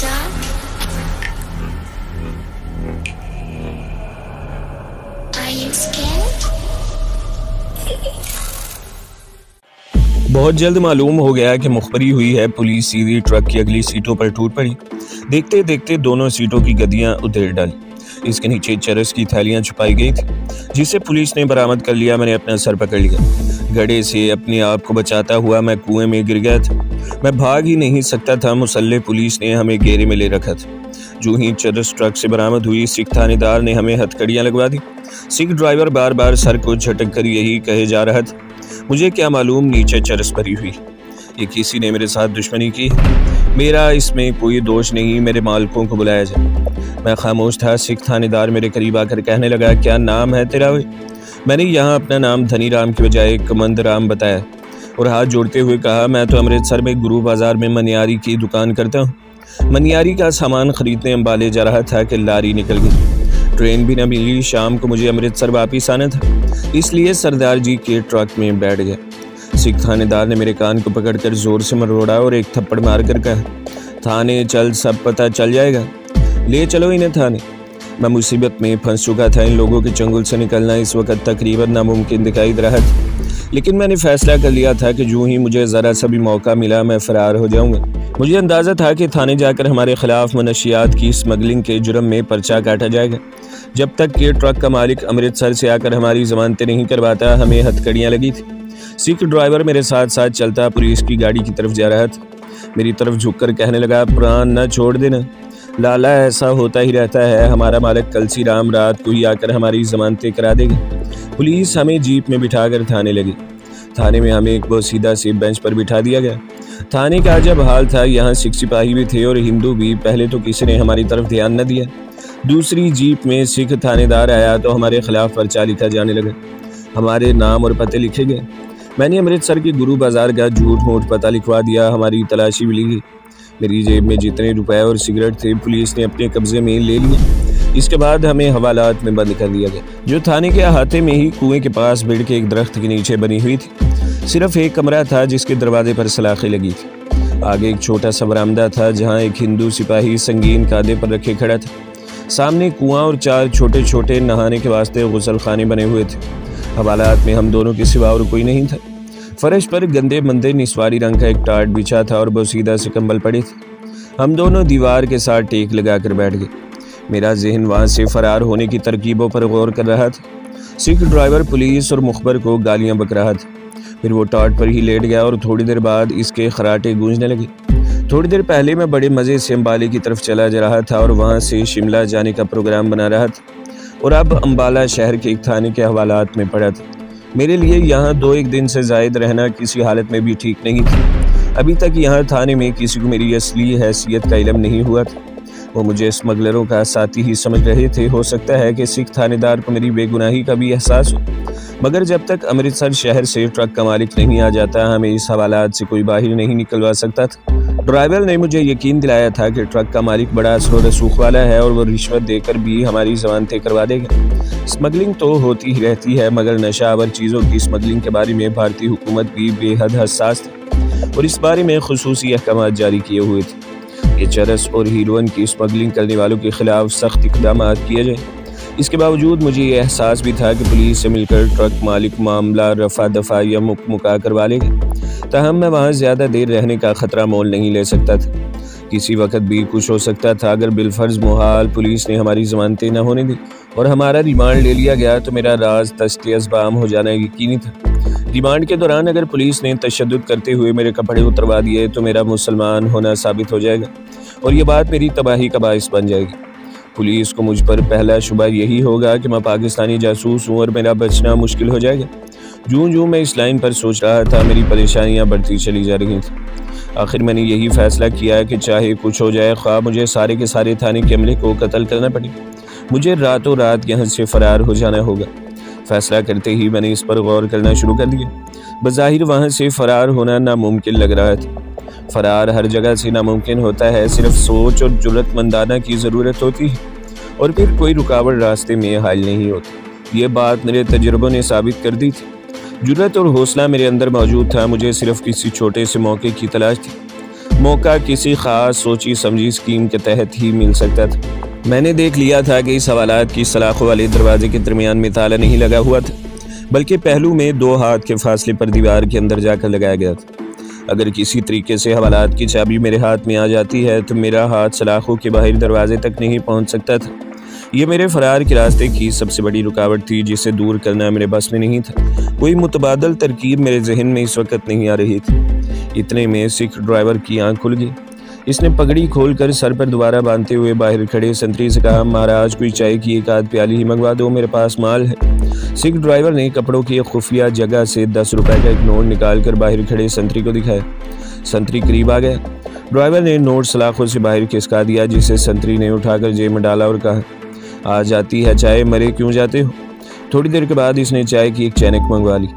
dark? Are you scared? बहुत जल्द मालूम हो गया कि मुखबरी हुई है। पुलिस सीधी ट्रक की अगली सीटों पर टूट पड़ी। देखते देखते दोनों सीटों की गद्दियां उधेड़ डाली। इसके नीचे चरस की थैलियां छुपाई गई थी, जिसे पुलिस ने बरामद कर लिया। मैंने अपना सर पकड़ लिया। गड्ढे से अपने आप को बचाता हुआ मैं कुएं में गिर गया था। मैं भाग ही नहीं सकता था। मुसल्ले पुलिस ने हमें घेरे में ले रखा था। जो ही चरस ट्रक से बरामद हुई, सिख थानेदार ने हमें हथकड़ियां लगवा दी। सिख ड्राइवर बार बार सर को झटक कर यही कहे जा रहा था, मुझे क्या मालूम नीचे चरस भरी हुई। ये किसी ने मेरे साथ दुश्मनी की। मेरा इसमें कोई दोष नहीं। मेरे मालिकों को बुलाया जाए। मैं खामोश था। सिख थानेदार मेरे करीब आकर कहने लगा, क्या नाम है तेरा? मैंने यहाँ अपना नाम धनी राम की बजाय कमंद राम बताया और हाथ जोड़ते हुए कहा, मैं तो अमृतसर में गुरु बाजार में मनियारी की दुकान करता हूँ। मनियारी का सामान खरीदने अम्बाले जा रहा था कि लारी निकल गई। ट्रेन भी न मिली। शाम को मुझे अमृतसर वापिस आना था, इसलिए सरदार जी के ट्रक में बैठ गया। सिख थानेदार ने मेरे कान को पकड़कर जोर से मरोड़ा और एक थप्पड़ मारकर कहा, थाने चल, सब पता चल जाएगा। ले चलो इन्हें थाने। मैं मुसीबत में फंस चुका था। इन लोगों के चंगुल से निकलना इस वक्त तकरीबन नामुमकिन दिखाई दे रहा था, लेकिन मैंने फैसला कर लिया था कि जो ही मुझे ज़रा सा भी मौका मिला मैं फरार हो जाऊंगा। मुझे अंदाज़ा था कि थाने जाकर हमारे खिलाफ मनशियात की स्मगलिंग के जुर्म में पर्चा काटा जाएगा। जब तक कि ट्रक का मालिक अमृतसर से आकर हमारी जमानतें नहीं करवाता, हमें हथकड़ियाँ लगी थी। सिख ड्राइवर मेरे साथ साथ चलता पुलिस की गाड़ी की तरफ जा रहा था। मेरी तरफ झुककर कहने लगा, प्राण न छोड़ देना लाला, ऐसा होता ही रहता है। हमारा मालिक कलसी राम रात को ही आकर हमारी जमानतें करा देगा। पुलिस हमें जीप में बिठाकर थाने लगी। थाने में हमें एक बोसीदा से बेंच पर बिठा दिया गया। थाने का जब हाल था, यहाँ सिख सिपाही भी थे और हिंदू भी। पहले तो किसी ने हमारी तरफ ध्यान न दिया। दूसरी जीप में सिख थानेदार आया तो हमारे खिलाफ पर्चा लिखा जाने लगा। हमारे नाम और पते लिखे गए। मैंने अमृतसर के गुरु बाजार का झूठ मूठ पता लिखवा दिया। हमारी तलाशी भी ली। मेरी जेब में जितने रुपए और सिगरेट थे पुलिस ने अपने कब्जे में ले लिए। इसके बाद हमें हवालात में बंद कर दिया गया, जो थाने के अहाते में ही कुएं के पास भिड़ के एक दरख्त के नीचे बनी हुई थी। सिर्फ एक कमरा था जिसके दरवाजे पर सलाखें लगी थी। आगे एक छोटा सा बरामदा था जहाँ एक हिंदू सिपाही संगीन कांधे पर रखे खड़ा था। सामने कुआं और 4 छोटे छोटे नहाने के वास्ते गुसल खाने बने हुए थे। हवालात में हम दोनों के सिवा और कोई नहीं था। फर्श पर गंदे मंदे निस्वारी रंग का एक टाट बिछा था और बोसीदा से कंबल पड़े थे। हम दोनों दीवार के साथ टेक लगाकर बैठ गए। मेरा जहन वहाँ से फरार होने की तरकीबों पर गौर कर रहा था। सिख ड्राइवर पुलिस और मुखबर को गालियाँ बक रहा था। फिर वो टाट पर ही लेट गया और थोड़ी देर बाद इसके खराटे गूंजने लगे। थोड़ी देर पहले मैं बड़े मज़े से अम्बाले की तरफ चला जा रहा था और वहाँ से शिमला जाने का प्रोग्राम बना रहा था, और अब अम्बाला शहर के एक थाने के हवालात में पड़ा था। मेरे लिए यहाँ 2-1 दिन से ज़ायद रहना किसी हालत में भी ठीक नहीं था। अभी तक यहाँ थाने में किसी को मेरी असली हैसियत का इल्म नहीं हुआ था। वो मुझे स्मगलरों का साथी ही समझ रहे थे। हो सकता है कि सिख थानेदार को मेरी बेगुनाही का भी एहसास हो, मगर जब तक अमृतसर शहर से ट्रक का मालिक नहीं आ जाता, हमें इस हवालात से कोई बाहर नहीं निकलवा सकता था। ड्राइवर ने मुझे यकीन दिलाया था कि ट्रक का मालिक बड़ा असर रसूख वाला है और वो रिश्वत देकर भी हमारी जमानतें करवा देगा। स्मगलिंग तो होती ही रहती है, मगर नशावर चीज़ों की स्मगलिंग के बारे में भारतीय हुकूमत भी बेहद हसास थी और इस बारे में खुसूसी अहकाम जारी किए हुए थे कि चरस और हीरोइन की स्मगलिंग करने वालों के खिलाफ सख्त इक़दाम किए जाए। इसके बावजूद मुझे ये एहसास भी था कि पुलिस से मिलकर ट्रक मालिक मामला रफा दफा या मुका करवा लेगा। ताहम मैं वहाँ ज़्यादा देर रहने का ख़तरा मोल नहीं ले सकता था। किसी वक्त भी कुछ हो सकता था। अगर बिलफर्ज मुहाल पुलिस ने हमारी ज़मानतें न होने दी और हमारा रिमांड ले लिया गया तो मेरा राज तश्ते-ए-ज़बाम हो जाना यकीनी था। रिमांड के दौरान अगर पुलिस ने तशद्दुद करते हुए मेरे कपड़े उतरवा दिए तो मेरा मुसलमान होना साबित हो जाएगा और ये बात मेरी तबाही का बाइस बन जाएगी। पुलिस को मुझ पर पहला शुबा यही होगा कि मैं पाकिस्तानी जासूस हूँ और मेरा बचना मुश्किल हो जाएगा। जूं मैं इस लाइन पर सोच रहा था, मेरी परेशानियां बढ़ती चली जा रही थी। आखिर मैंने यही फैसला किया कि चाहे कुछ हो जाए, ख्वाह मुझे सारे के सारे थाने के अमले को कत्ल करना पड़े, मुझे रातों रात यहाँ से फ़रार हो जाना होगा। फैसला करते ही मैंने इस पर गौर करना शुरू कर दिया। बज़ाहिर वहाँ से फ़रार होना नामुमकिन लग रहा था। फ़रार हर जगह से नामुमकिन होता है, सिर्फ सोच और जुर्रतमंदाना की ज़रूरत होती है और फिर कोई रुकावट रास्ते में हाल नहीं होती। ये बात मेरे तजुर्बों ने साबित कर दी थी। जुर्रत और हौसला मेरे अंदर मौजूद था, मुझे सिर्फ किसी छोटे से मौके की तलाश थी। मौका किसी खास सोची समझी स्कीम के तहत ही मिल सकता था। मैंने देख लिया था कि इस हवालात की सलाखों वाले दरवाजे के दरमियान में ताला नहीं लगा हुआ था, बल्कि पहलू में 2 हाथ के फासले पर दीवार के अंदर जाकर लगाया गया था। अगर किसी तरीके से हवालात की चाबी मेरे हाथ में आ जाती है तो मेरा हाथ सलाखों के बाहर दरवाजे तक नहीं पहुंच सकता था। ये मेरे फरार के रास्ते की सबसे बड़ी रुकावट थी, जिसे दूर करना मेरे बस में नहीं था। कोई मुतबादल तरकीब मेरे जहन में इस वक्त नहीं आ रही थी। इतने में सिख ड्राइवर की आंख खुल गई। इसने पगड़ी खोलकर सर पर दोबारा बांधते हुए बाहर खड़े संतरी से कहा, महाराज कोई चाय की 1 आध प्याली ही मंगवा दो, मेरे पास माल है। सिख ड्राइवर ने कपड़ों की एक खुफिया जगह से 10 रुपए का एक नोट निकालकर बाहर खड़े संतरी को दिखाया। संतरी करीब आ गया। ड्राइवर ने नोट सलाखों से बाहर खिसका दिया, जिसे संतरी ने उठाकर जेब में डाला और कहा, आ जाती है चाय, मरे क्यों जाते हो। थोड़ी देर के बाद इसने चाय की एक चैनक मंगवा ली।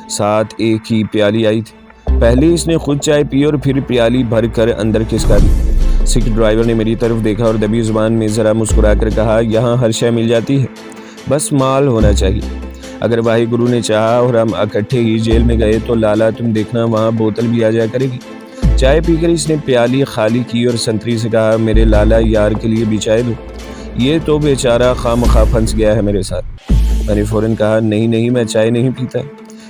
साथ एक ही प्याली आई थी। पहले इसने खुद चाय पी और फिर प्याली भर कर अंदर खिसका दी। सिख ड्राइवर ने मेरी तरफ देखा और दबी जुबान में ज़रा मुस्कुरा कर कहा, यहाँ हर शय मिल जाती है, बस माल होना चाहिए। अगर वाहे गुरु ने चाहा और हम इकट्ठे ही जेल में गए तो लाला तुम देखना वहाँ बोतल भी आ जाया करेगी। चाय पीकर इसने प्याली खाली की और संतरी से कहा, मेरे लाला यार के लिए भी चाय दो, ये तो बेचारा खामखा फंस गया है मेरे साथ। मैंने फ़ौरन कहा, नहीं नहीं, मैं चाय नहीं पीता,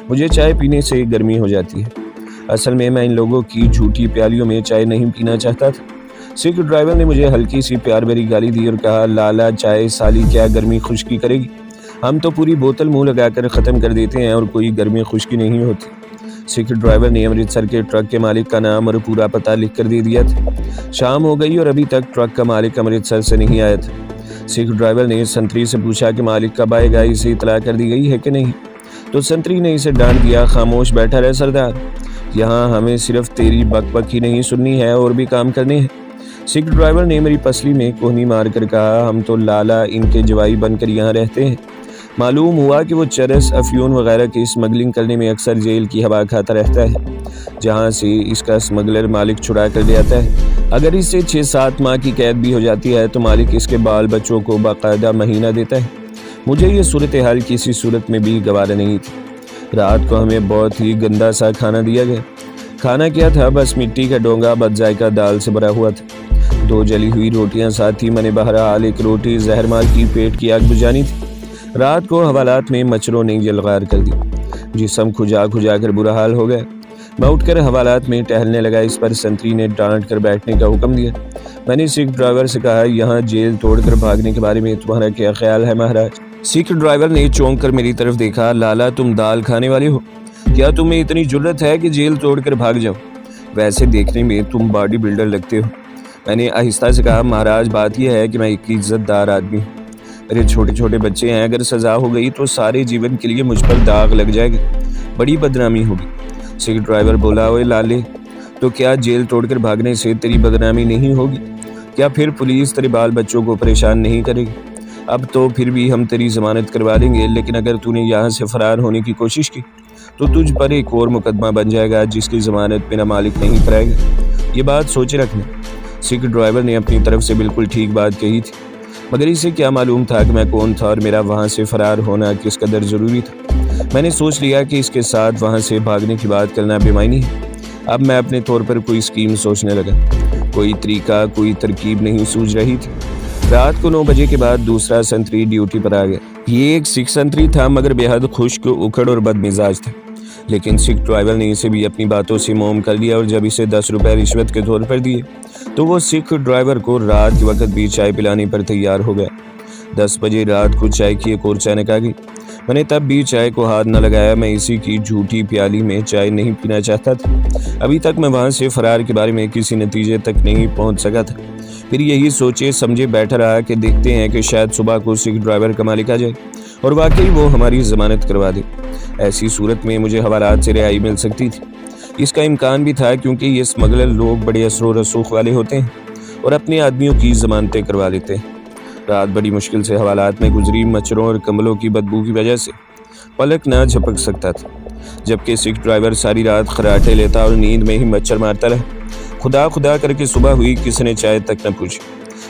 मुझे चाय पीने से गर्मी हो जाती है। असल में मैं इन लोगों की झूठी प्यालियों में चाय नहीं पीना चाहता था। सिख ड्राइवर ने मुझे हल्की सी प्यार भरी गाली दी और कहा, लाला चाय साली क्या गर्मी खुश्की करेगी, हम तो पूरी बोतल मुंह लगाकर ख़त्म कर देते हैं और कोई गर्मी खुश्की नहीं होती। सिख ड्राइवर ने अमृतसर के ट्रक के मालिक का नाम और पूरा पता लिख कर दे दिया था। शाम हो गई और अभी तक ट्रक का मालिक अमृतसर से नहीं आया था। सिख ड्राइवर ने संतरी से पूछा कि मालिक कब आएगा, इसे इतला कर दी गई है कि नहीं। तो संतरी ने इसे डांट दिया, खामोश बैठा रहे सरदार, यहाँ हमें सिर्फ तेरी बकबक ही नहीं सुननी है और भी काम करने हैं। सिख ड्राइवर ने मेरी पसली में कोहनी मार कर कहा, हम तो लाला इनके जवाई बनकर यहाँ रहते हैं। मालूम हुआ कि वो चरस, अफ्यून वगैरह की स्मगलिंग करने में अक्सर जेल की हवा खाता रहता है, जहाँ से इसका स्मगलर मालिक छुड़ा कर ले आता है। अगर इससे 6-7 माह की कैद भी हो जाती है तो मालिक इसके बाल बच्चों को बाकायदा महीना देता है। मुझे ये सूरत हाल किसी सूरत में भी गवारा नहीं थी। रात को हमें बहुत ही गंदा सा खाना दिया गया। खाना क्या था, बस मिट्टी का डोंगा बदजायका दाल से भरा हुआ था। 2 जली हुई रोटियां साथ ही मैंने बहरहाल 1 रोटी जहर मार की पेट की आग बुझानी थी। रात को हवालात में मच्छरों ने जलगार कर दी, जिस्म खुजा खुजा कर बुरा हाल हो गया। मैं उठकर हवालात में टहलने लगा। इस पर संतरी ने डांट कर बैठने का हुक्म दिया। मैंने सिख ड्राइवर से कहा, यहाँ जेल तोड़कर भागने के बारे में तुम्हारा क्या ख्याल है महाराज। सिख ड्राइवर ने चौंक कर मेरी तरफ देखा। लाला तुम दाल खाने वाले हो, क्या तुम्हें इतनी जुर्रत है कि जेल तोड़कर भाग जाओ? वैसे देखने में तुम बॉडी बिल्डर लगते हो। मैंने आहिस्ता से कहा, महाराज बात यह है कि मैं एक इज्जतदार आदमी हूँ, मेरे छोटे छोटे बच्चे हैं, अगर सजा हो गई तो सारे जीवन के लिए मुझ पर दाग लग जाएगा, बड़ी बदनामी होगी। सिख ड्राइवर बोला, ओए लाले, तो क्या जेल तोड़कर भागने से तेरी बदनामी नहीं होगी? क्या फिर पुलिस तेरे बाल बच्चों को परेशान नहीं करेगी? अब तो फिर भी हम तेरी जमानत करवा देंगे, लेकिन अगर तूने यहाँ से फरार होने की कोशिश की तो तुझ पर एक और मुकदमा बन जाएगा, जिसकी जमानत मेरा मालिक नहीं कराएगा। ये बात सोचे रखना। सिख ड्राइवर ने अपनी तरफ से बिल्कुल ठीक बात कही थी, मगर इसे क्या मालूम था कि मैं कौन था और मेरा वहाँ से फरार होना किस कदर ज़रूरी था। मैंने सोच लिया कि इसके साथ वहाँ से भागने की बात करना बेमानी है। अब मैं अपने तौर पर कोई स्कीम सोचने लगा। कोई तरीका, कोई तरकीब नहीं सूझ रही थी। रात को 9 बजे के बाद दूसरा संतरी ड्यूटी पर आ गया। ये एक सिख संतरी था, मगर बेहद खुश्क, उखड़ और बदमिजाज था। लेकिन सिख ड्राइवर ने इसे भी अपनी बातों से मोम कर लिया और जब इसे 10 रुपए रिश्वत के तौर पर दिए तो वो सिख ड्राइवर को रात के वक्त भी चाय पिलाने पर तैयार हो गया। 10 बजे रात को चाय की एक और चैनक आ गई। मैंने तब भी चाय को हाथ न लगाया। मैं इसी की झूठी प्याली में चाय नहीं पीना चाहता था। अभी तक मैं वहाँ से फरार के बारे में किसी नतीजे तक नहीं पहुँच सका था। फिर यही सोचे समझे बैठा रहा कि देखते हैं कि शायद सुबह को सिख ड्राइवर का मालिक आ जाए और वाकई वो हमारी जमानत करवा दे। ऐसी सूरत में मुझे हवालात से रिहाई मिल सकती थी। इसका इम्कान भी था, क्योंकि ये स्मगलर लोग बड़े असरो रसूख वाले होते हैं और अपने आदमियों की जमानतें करवा लेते हैं। रात बड़ी मुश्किल से हवालात में गुजरी। मच्छरों और कम्बलों की बदबू की वजह से पलक ना झपक सकता था, जबकि सिख ड्राइवर सारी रात खराटे लेता और नींद में ही मच्छर मारता रहा। खुदा खुदा करके सुबह हुई, किसी ने चाय तक न पूछी।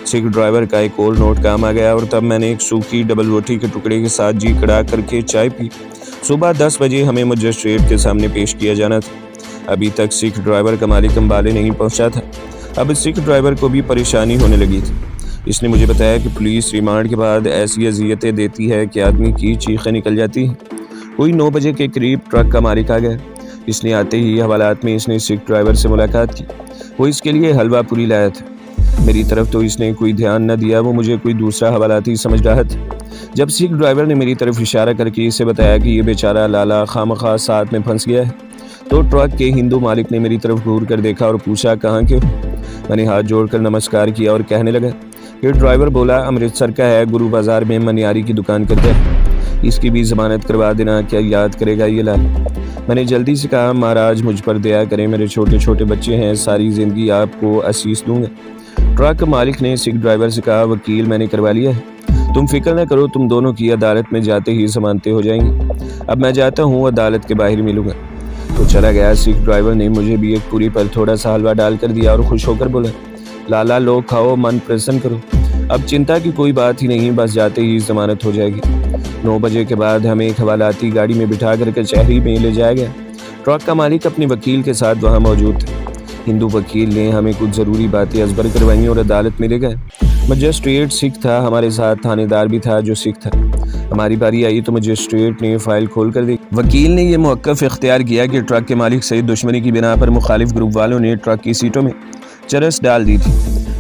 सिख ड्राइवर का एक और नोट काम आ गया और तब मैंने एक सूखी डबल रोटी के टुकड़े के साथ जी कड़ा करके चाय पी। सुबह 10 बजे हमें मजिस्ट्रेट के सामने पेश किया जाना था। अभी तक सिख ड्राइवर का मालिक अंबाले नहीं पहुंचा था। अब सिख ड्राइवर को भी परेशानी होने लगी थी। इसने मुझे बताया कि पुलिस रिमांड के बाद ऐसी अजियतें देती है कि आदमी की चीखें निकल जाती हैं। कोई 9 बजे के करीब ट्रक का मालिक आ गया। इसने आते ही हवालात में इसने सिख ड्राइवर से मुलाकात की। वो इसके लिए हलवा पूरी लाया था। मेरी तरफ तो इसने कोई ध्यान न दिया, वो मुझे कोई दूसरा हवालाती समझ रहा था। जब सिख ड्राइवर ने मेरी तरफ इशारा करके इसे बताया कि ये बेचारा लाला खामखा साथ में फंस गया है, तो ट्रक के हिंदू मालिक ने मेरी तरफ घूर कर देखा और पूछा, कहाँ के हो? मैंने हाथ जोड़कर नमस्कार किया और कहने लगा। फिर ड्राइवर बोला, अमृतसर का है, गुरु बाजार में मनियारी की दुकान करता है, इसकी भी जमानत करवा देना, क्या याद करेगा ये लाल? मैंने जल्दी से कहा, महाराज मुझ पर दया करें, मेरे छोटे छोटे बच्चे हैं, सारी जिंदगी आपको असीस दूंगा। ट्रक मालिक ने सिख ड्राइवर से कहा, वकील मैंने करवा लिया है, तुम फिक्र न करो, तुम दोनों की अदालत में जाते ही जमानतें हो जाएंगी। अब मैं जाता हूँ, अदालत के बाहर मिलूंगा। तो चला गया। सिख ड्राइवर ने मुझे भी एक पूरी पर थोड़ा सा हलवा डाल कर दिया और खुश होकर बोला, लाला लो खाओ, मन प्रसन्न करो, अब चिंता की कोई बात ही नहीं, बस जाते ही जमानत हो जाएगी। 9 बजे के बाद हमें एक हवालाती गाड़ी में बिठा कर कचहरी में ले जाया गया। ट्रक का मालिक अपने वकील के साथ वहाँ मौजूद था। हिंदू वकील ने हमें कुछ ज़रूरी बातें अजबर करवाई और अदालत में ले गए। मजिस्ट्रेट सिख था, हमारे साथ थानेदार भी था जो सिख था। हमारी बारी आई तो मजिस्ट्रेट ने फाइल खोल कर दी। वकील ने यह मौक़िफ़ इख्तियार किया कि ट्रक के मालिक से दुश्मनी की बिना पर मुखालिफ ग्रुप वालों ने ट्रक की सीटों में चरस डाल दी थी।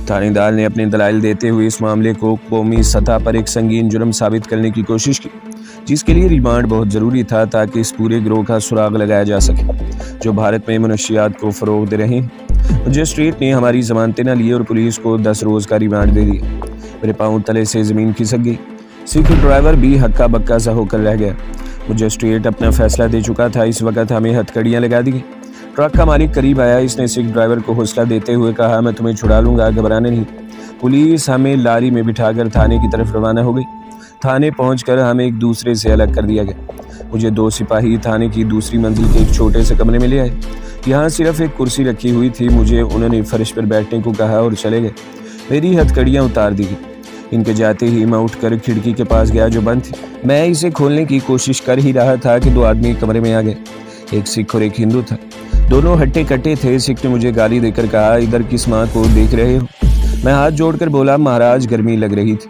थानेदार ने अपने दलाइल देते हुए इस मामले को कौमी सतह पर एक संगीन जुर्म साबित करने की कोशिश की, जिसके लिए रिमांड बहुत ज़रूरी था ताकि इस पूरे गिरोह का सुराग लगाया जा सके जो भारत में मनशियात को फ़रोग दे रहे हैं। मजिस्ट्रेट ने हमारी जमानतें न ली और पुलिस को 10 रोज़ का रिमांड दे दिया। मेरे पाँव तले से ज़मीन खिसक गई। सिख ड्राइवर भी हक्का बक्का सा होकर रह गया। मजिस्ट्रेट अपना फैसला दे चुका था। इस वक्त हमें हथकड़ियाँ लगा दी। ट्रक का मालिक करीब आया। इसने सिख ड्राइवर को हौसला देते हुए कहा, मैं तुम्हें छुड़ा लूँगा, घबराने नहीं। पुलिस हमें लारी में बिठाकर थाने की तरफ रवाना हो गई। थाने पहुंचकर हमें एक दूसरे से अलग कर दिया गया। मुझे 2 सिपाही थाने की दूसरी मंजिल के एक छोटे से कमरे में ले आए। यहाँ सिर्फ एक कुर्सी रखी हुई थी। मुझे उन्होंने फर्श पर बैठने को कहा और चले गए। मेरी हथकड़ियाँ उतार दी गई। इनके जाते ही मैं उठकर खिड़की के पास गया जो बंद थी। मैं इसे खोलने की कोशिश कर ही रहा था कि 2 आदमी कमरे में आ गए। एक सिख और एक हिंदू था। दोनों हट्टे कट्टे थे। सिख ने मुझे गाली देकर कहा, इधर किस माँ को देख रहे हो? मैं हाथ जोड़कर बोला, महाराज गर्मी लग रही थी।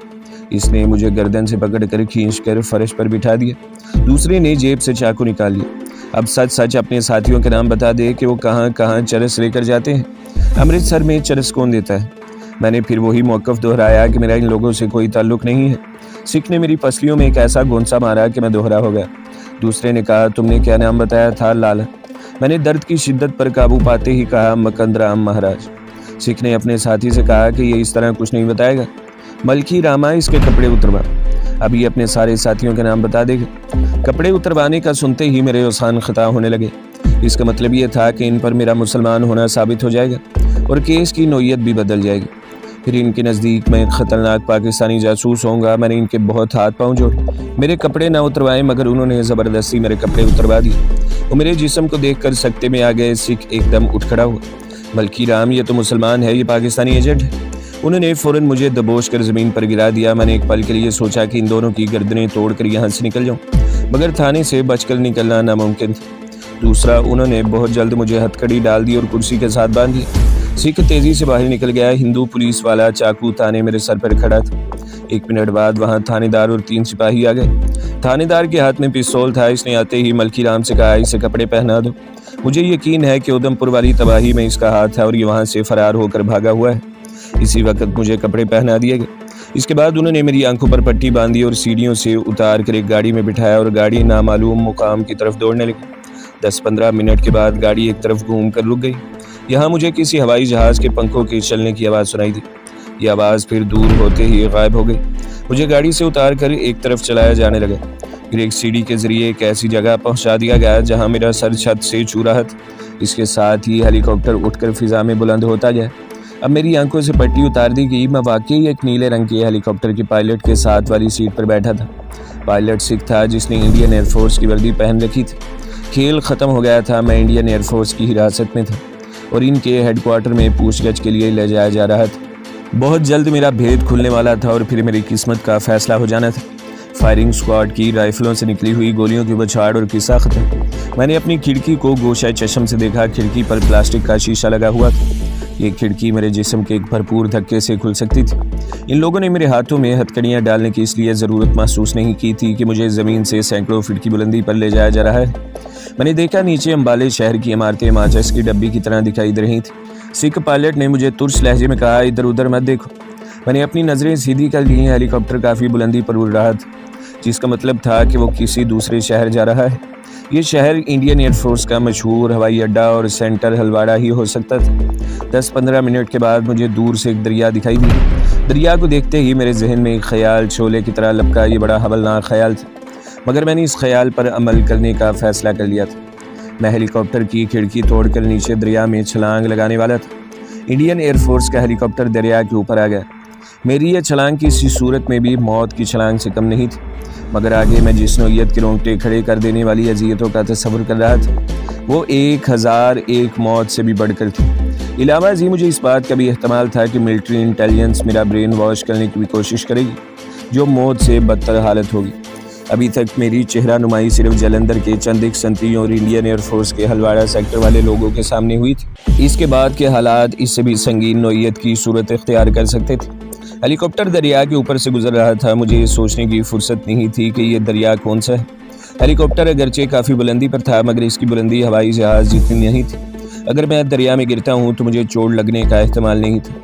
इसने मुझे गर्दन से पकड़कर खींचकर फर्श पर बिठा दिया। दूसरे ने जेब से चाकू निकाल लिया। अब सच सच अपने साथियों के नाम बता दे कि वो कहाँ कहाँ चरस लेकर जाते हैं। अमृतसर में चरस कौन देता है? मैंने फिर वही मौक़िफ़ दोहराया कि मेरा इन लोगों से कोई ताल्लुक़ नहीं है। सिख ने मेरी पसलियों में एक ऐसा गोंसा मारा कि मैं दोहरा हो गया। दूसरे ने कहा, तुमने क्या नाम बताया था? लाला। मैंने दर्द की शिद्दत पर काबू पाते ही कहा, मकंदराम महाराज। सिख ने अपने साथी से कहा कि ये इस तरह कुछ नहीं बताएगा। मलकी रामा, इसके कपड़े उतरवा। अभी अपने सारे साथियों के नाम बता देगा। कपड़े उतरवाने का सुनते ही मेरे ओसान खता होने लगे। इसका मतलब ये था कि इन पर मेरा मुसलमान होना साबित हो जाएगा और केस की नोयत भी बदल जाएगी। फिर इनके नज़दीक मैं एक ख़तरनाक पाकिस्तानी जासूस होऊंगा। मैंने इनके बहुत हाथ पाँव जोड़े। मेरे कपड़े ना उतरवाए मगर उन्होंने ज़बरदस्ती मेरे कपड़े उतरवा दिए। वो मेरे जिस्म को देखकर सकते में आ गए। सिख एकदम उठ खड़ा हुआ। मलकी राम, ये तो मुसलमान है, ये पाकिस्तानी एजेंट है। उन्होंने फ़ौरन मुझे दबोच कर ज़मीन पर गिरा दिया। मैंने एक पल के लिए सोचा कि इन दोनों की गर्दनें तोड़कर यहाँ से निकल जाऊँ, मगर थाने से बचकर निकलना नामुमकिन था। दूसरा, उन्होंने बहुत जल्द मुझे हथकड़ी डाल दी और कुर्सी के साथ बांध दिया। सिख तेज़ी से बाहर निकल गया। हिंदू पुलिस वाला चाकू ताने मेरे सर पर खड़ा था। 1 मिनट बाद वहाँ थानेदार और 3 सिपाही आ गए। थानेदार के हाथ में पिस्तौल था। इसने आते ही मलकी राम से कहा, इसे कपड़े पहना दो। मुझे यकीन है कि उधमपुर वाली तबाही में इसका हाथ है और ये वहाँ से फरार होकर भागा हुआ है। इसी वक्त मुझे कपड़े पहना दिए गए। इसके बाद उन्होंने मेरी आंखों पर पट्टी बांधी और सीढ़ियों से उतार कर एक गाड़ी में बिठाया और गाड़ी नामालूम मुकाम की तरफ दौड़ने लगी। 10-15 मिनट के बाद गाड़ी एक तरफ घूम कर रुक गई। यहाँ मुझे किसी हवाई जहाज़ के पंखों के चलने की आवाज़ सुनाई दी। ये आवाज़ फिर दूर होते ही गायब हो गई। मुझे गाड़ी से उतार कर एक तरफ चलाया जाने लगा। फिर एक सीढ़ी के जरिए एक ऐसी जगह पहुँचा दिया गया जहाँ मेरा सर छत से छू रहा था। इसके साथ ही हेलीकॉप्टर उठकर फिजा में बुलंद होता गया। अब मेरी आंखों से पट्टी उतार दी गई। मैं वाकई एक नीले रंग के हेलीकॉप्टर के पायलट के साथ वाली सीट पर बैठा था। पायलट सिख था जिसने इंडियन एयरफोर्स की वर्दी पहन रखी थी। खेल ख़त्म हो गया था। मैं इंडियन एयरफोर्स की हिरासत में था और इनके हेडक्वार्टर में पूछगछ के लिए ले जाया जा रहा था। बहुत जल्द मेरा भेद खुलने वाला था और फिर मेरी किस्मत का फैसला हो जाना था। फायरिंग स्क्वाड की राइफलों से निकली हुई गोलियों की बौछार और किस्सा खत्म। मैंने अपनी खिड़की को गोशाए चश्म से देखा। खिड़की पर प्लास्टिक का शीशा लगा हुआ था। ये खिड़की मेरे जिस्म के एक भरपूर धक्के से खुल सकती थी। इन लोगों ने मेरे हाथों में हथकड़ियाँ डालने की इसलिए ज़रूरत महसूस नहीं की थी कि मुझे ज़मीन से सैकड़ों फीट की बुलंदी पर ले जाया जा रहा है। मैंने देखा नीचे अम्बाले शहर की इमारतें माचिस की डब्बी की तरह दिखाई दे रही थी। सिख पायलट ने मुझे तुर्स लहजे में कहा, इधर उधर मत देखो। मैंने अपनी नज़रें सीधी कर ली। हेलीकॉप्टर काफ़ी बुलंदी पर उड़ रहा था, जिसका मतलब था कि वो किसी दूसरे शहर जा रहा है। ये शहर इंडियन एयरफोर्स का मशहूर हवाई अड्डा और सेंटर हलवाड़ा ही हो सकता था। 10-15 मिनट के बाद मुझे दूर से एक दरिया दिखाई दिया। दरिया को देखते ही मेरे जहन में एक ख्याल शोले की तरह लपका। ये बड़ा हवलनाक ख्याल था, मगर मैंने इस ख्याल पर अमल करने का फ़ैसला कर लिया था। मैं हेलीकॉप्टर की खिड़की तोड़कर नीचे दरिया में छलांग लगाने वाला था। इंडियन एयरफोर्स का हेलीकॉप्टर दरिया के ऊपर आ गया। मेरी यह छलांग किसी सूरत में भी मौत की छलांग से कम नहीं थी, मगर आगे मैं जिस नौइयत के रोंगटे खड़े कर देने वाली अज़ियतों का तस्वुर कर रहा था वो 1001 मौत से भी बढ़कर थी। इलावा जी मुझे इस बात का भी एहतमाल था कि मिलिट्री इंटेलिजेंस मेरा ब्रेन वॉश करने की भी कोशिश करेगी, जो मौत से बदतर हालत होगी। अभी तक मेरी चेहरा नुमाई सिर्फ जलंधर के चंद एक संतरी और इंडियन एयरफोर्स के हलवाड़ा सेक्टर वाले लोगों के सामने हुई थी। इसके बाद के हालात इससे भी संगीन नौइयत की सूरत इख्तियार कर सकते थे। हेलीकॉप्टर दरिया के ऊपर से गुजर रहा था। मुझे ये सोचने की फुर्सत नहीं थी कि ये दरिया कौन सा है। हेलीकॉप्टर अगरचे काफ़ी बुलंदी पर था, मगर इसकी बुलंदी हवाई जहाज़ जितनी नहीं थी। अगर मैं दरिया में गिरता हूँ तो मुझे चोट लगने का एहतमाल नहीं था,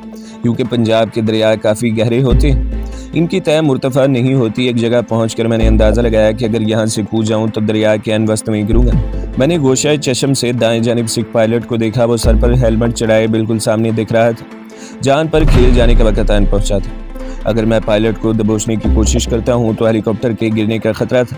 क्योंकि पंजाब के दरिया काफ़ी गहरे होते हैं। इनकी तय मुर्तफ़ा नहीं होती। एक जगह पहुँचकर मैंने अंदाज़ा लगाया कि अगर यहाँ से कूद जाऊँ तो दरिया के अनवस्त में गिरूँगा। मैंने गोशाए चश्म से दाएं जानिब सिख पायलट को देखा। वो सर पर हेलमेट चढ़ाए बिल्कुल सामने दिख रहा था। जान पर खेल जाने का वक्त आन पहुँचा था। अगर मैं पायलट को दबोचने की कोशिश करता हूँ तो हेलीकॉप्टर के गिरने का खतरा था।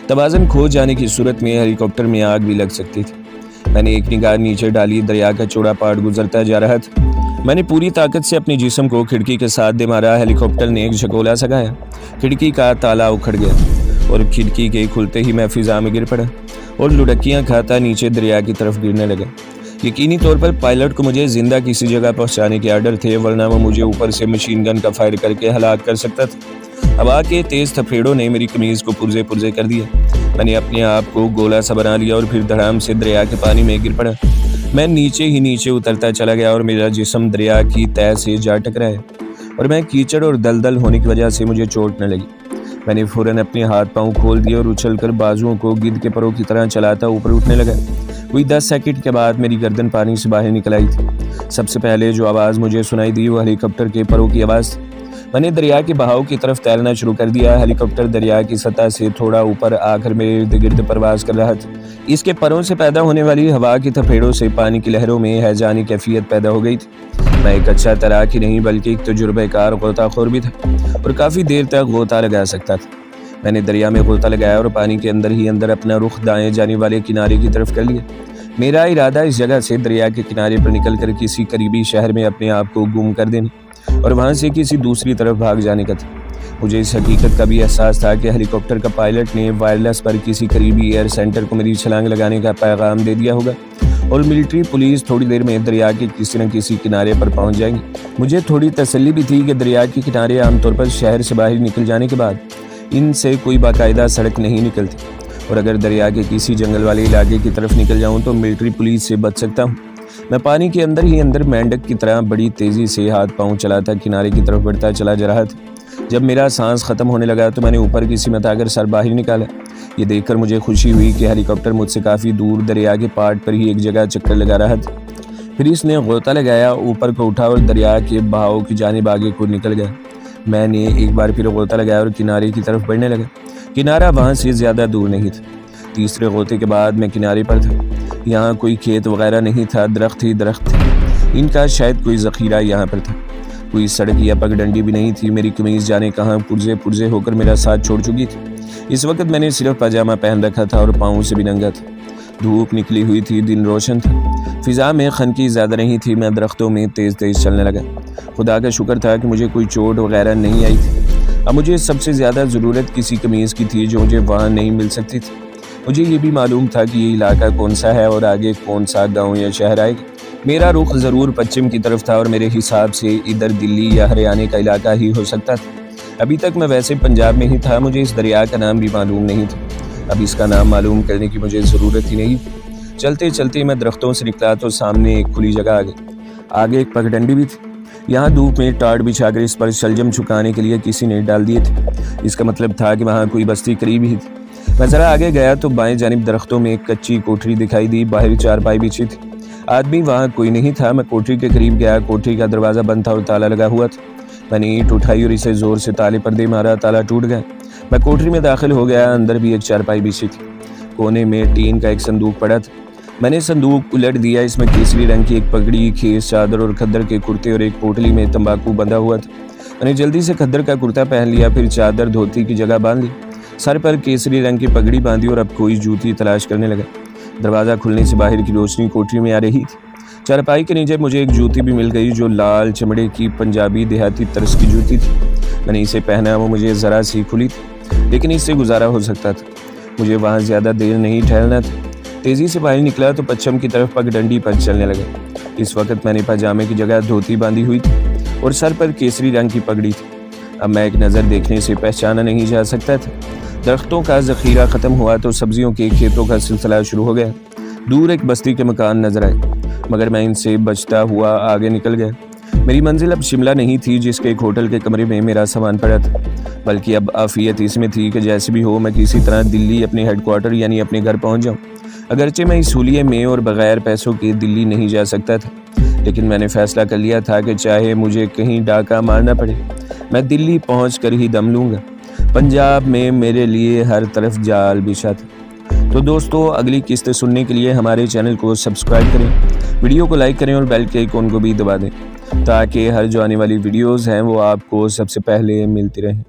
तवाज़ुन खो जाने की सूरत में हेलीकॉप्टर में आग भी लग सकती थी। मैंने एक निगाह नीचे डाली। दरिया का चौड़ा पहाड़ गुजरता जा रहा था। मैंने पूरी ताकत से अपने जिस्म को खिड़की के साथ दे मारा। हेलीकॉप्टर ने एक झकोला सगाया। खिड़की का ताला उखड़ गया और खिड़की के खुलते ही मैं फिजा में गिर पड़ा और लुढ़कियाँ खाता नीचे दरिया की तरफ गिरने लगा। यकीनी तौर पर पायलट को मुझे जिंदा किसी जगह पहुंचाने के आर्डर थे, वरना वो मुझे ऊपर से मशीन गन का फायर करके हलाक कर सकता था। हवा के तेज थपेड़ों ने मेरी कमीज को पुर्जे पुर्जे कर दिया। मैंने अपने आप को गोला सा बना लिया और फिर धड़ाम से दरिया के पानी में गिर पड़ा। मैं नीचे ही नीचे उतरता चला गया और मेरा जिस्म दरिया की तह से जा टकराया और मैं कीचड़ और दलदल होने की वजह से मुझे चोट न लगी। मैंने फ़ौरन अपने हाथ पांव खोल दिए और उछलकर बाजुओं को गिद्ध के परों की तरह चलाता ऊपर उठने लगा। कोई 10 सेकंड के बाद मेरी गर्दन पानी से बाहर निकल आई थी। सबसे पहले जो आवाज़ मुझे सुनाई दी वो हेलीकॉप्टर के परों की आवाज़ थी। मैंने दरिया के बहाव की तरफ तैरना शुरू कर दिया। हेलीकॉप्टर दरिया की सतह से थोड़ा ऊपर आकर मेरे इर्द गिर्द परवास कर रहा था। इसके परों से पैदा होने वाली हवा की थपेड़ों से पानी की लहरों में हैजानी कैफियत पैदा हो गई थी। मैं एक अच्छा तैराक ही नहीं बल्कि एक तजुर्बेकार गोताखोर भी था और काफ़ी देर तक गोता लगा सकता था। मैंने दरिया में गोता लगाया और पानी के अंदर ही अंदर अपना रुख दाएं जाने वाले किनारे की तरफ कर लिया। मेरा इरादा इस जगह से दरिया के किनारे पर निकलकर किसी करीबी शहर में अपने आप को गुम कर देने और वहां से किसी दूसरी तरफ भाग जाने का था। मुझे इस हकीकत का भी एहसास था कि हेलीकॉप्टर का पायलट ने वायरलेस पर किसी करीबी एयर सेंटर को मेरी छलांग लगाने का पैगाम दे दिया होगा और मिलिट्री पुलिस थोड़ी देर में दरिया के किसी न किसी किनारे पर पहुंच जाएंगी। मुझे थोड़ी तसल्ली भी थी कि दरिया के किनारे आमतौर पर शहर से बाहर निकल जाने के बाद इनसे कोई बाकायदा सड़क नहीं निकलती और अगर दरिया के किसी जंगल वाले इलाके की तरफ निकल जाऊं तो मिलिट्री पुलिस से बच सकता हूं। मैं पानी के अंदर ही अंदर मेंढक की तरह बड़ी तेज़ी से हाथ पांव चलाता किनारे की तरफ बढ़ता चला जा रहा था। जब मेरा सांस ख़त्म होने लगा तो मैंने ऊपर की सिमत आकर सर बाहर निकाला। ये देखकर मुझे खुशी हुई कि हेलीकॉप्टर मुझसे काफ़ी दूर दरिया के पार्ट पर ही एक जगह चक्कर लगा रहा था। फिर इसने गोता लगाया, ऊपर को उठा और दरिया के बहाव की जानिब आगे को निकल गया। मैंने एक बार फिर गोता लगाया और किनारे की तरफ बढ़ने लगा। किनारा वहाँ से ज़्यादा दूर नहीं था। तीसरे गोते के बाद मैं किनारे पर था। यहाँ कोई खेत वगैरह नहीं था, दरख्त ही दरख्त थे। इनका शायद कोई ज़ख़ीरा यहाँ पर था। कोई सड़क या पगडंडी भी नहीं थी। मेरी कमीज़ जाने कहाँ पुर्जे पुर्जे होकर मेरा साथ छोड़ चुकी थी। इस वक्त मैंने सिर्फ पजामा पहन रखा था और पाँव से भी नंगा था। धूप निकली हुई थी, दिन रोशन था। फिज़ा में खनकी ज़्यादा नहीं थी। मैं दरख्तों में तेज़ तेज़ चलने लगा। खुदा का शुक्र था कि मुझे कोई चोट वगैरह नहीं आई थी। अब मुझे सबसे ज़्यादा ज़रूरत किसी कमीज़ की थी जो मुझे वहाँ नहीं मिल सकती थी। मुझे ये भी मालूम था कि ये इलाका कौन सा है और आगे कौन सा गांव या शहर आएगा। मेरा रुख ज़रूर पश्चिम की तरफ था और मेरे हिसाब से इधर दिल्ली या हरियाणा का इलाका ही हो सकता था। अभी तक मैं वैसे पंजाब में ही था, मुझे इस दरिया का नाम भी मालूम नहीं था। अब इसका नाम मालूम करने की मुझे ज़रूरत ही नहीं। चलते चलते मैं दरख्तों से निकला तो सामने एक खुली जगह आ गई। आगे एक पगडंडी भी थी। यहाँ धूप में टाट बिछाकर इस पर शलजम छुपाने के लिए किसी ने डाल दिए थे। इसका मतलब था कि वहाँ कोई बस्ती करीब ही थी। मैं ज़रा आगे गया तो बाएं जानिब दरख्तों में एक कच्ची कोठरी दिखाई दी। बाहर चारपाई बिछी थी। आदमी वहाँ कोई नहीं था। मैं कोठरी के करीब गया। कोठरी का दरवाज़ा बंद था और ताला लगा हुआ था। मैंने ईंट उठाई और इसे ज़ोर से ताले पर दे मारा। ताला टूट गया। मैं कोठरी में दाखिल हो गया। अंदर भी एक चारपाई बिछी थी। कोने में टीन का एक संदूक पड़ा था। मैंने संदूक उलट दिया। इसमें केसरी रंग की एक पगड़ी, खेस, चादर और खद्दर के कुर्ते और एक पोटली में तंबाकू बंधा हुआ था। मैंने जल्दी से खद्दर का कुर्ता पहन लिया, फिर चादर धोती की जगह बांध ली। सर पर केसरी रंग की पगड़ी बांधी और अब कोई जूती तलाश करने लगा। दरवाज़ा खुलने से बाहर की रोशनी कोठरी में आ रही थी। चारपाई के नीचे मुझे एक जूती भी मिल गई जो लाल चमड़े की पंजाबी देहाती तर्ज की जूती थी। मैंने इसे पहना। वो मुझे ज़रा सी खुली थी, लेकिन इससे गुजारा हो सकता था। मुझे वहाँ ज़्यादा देर नहीं ठहरना था। तेज़ी से बाहर निकला तो पश्चिम की तरफ पगडंडी पर चलने लगा। इस वक्त मैंने पजामे की जगह धोती बांधी हुई थी और सर पर केसरी रंग की पगड़ी थी। अब मैं एक नज़र देखने से पहचाना नहीं जा सकता था। दरख्तों का ज़ख़ीरा ख़त्म हुआ तो सब्जियों के खेतों का सिलसिला शुरू हो गया। दूर एक बस्ती के मकान नजर आए, मगर मैं इनसे बचता हुआ आगे निकल गया। मेरी मंजिल अब शिमला नहीं थी जिसके एक होटल के कमरे में मेरा सामान पड़ा था, बल्कि अब आफियत इसमें थी कि जैसे भी हो मैं किसी तरह दिल्ली अपने हेडक्वार्टर यानी अपने घर पहुंच जाऊं। अगरचे मैं इस हुलिये में और बगैर पैसों के दिल्ली नहीं जा सकता था, लेकिन मैंने फैसला कर लिया था कि चाहे मुझे कहीं डाका मारना पड़े, मैं दिल्ली पहुँच कर ही दम लूँगा। पंजाब में मेरे लिए हर तरफ जाल बिछा था। तो दोस्तों, अगली किस्त सुनने के लिए हमारे चैनल को सब्सक्राइब करें, वीडियो को लाइक करें और बेल के आइकन को भी दबा दें, ताकि हर जो आने वाली वीडियोज़ हैं वो आपको सबसे पहले मिलती रहें।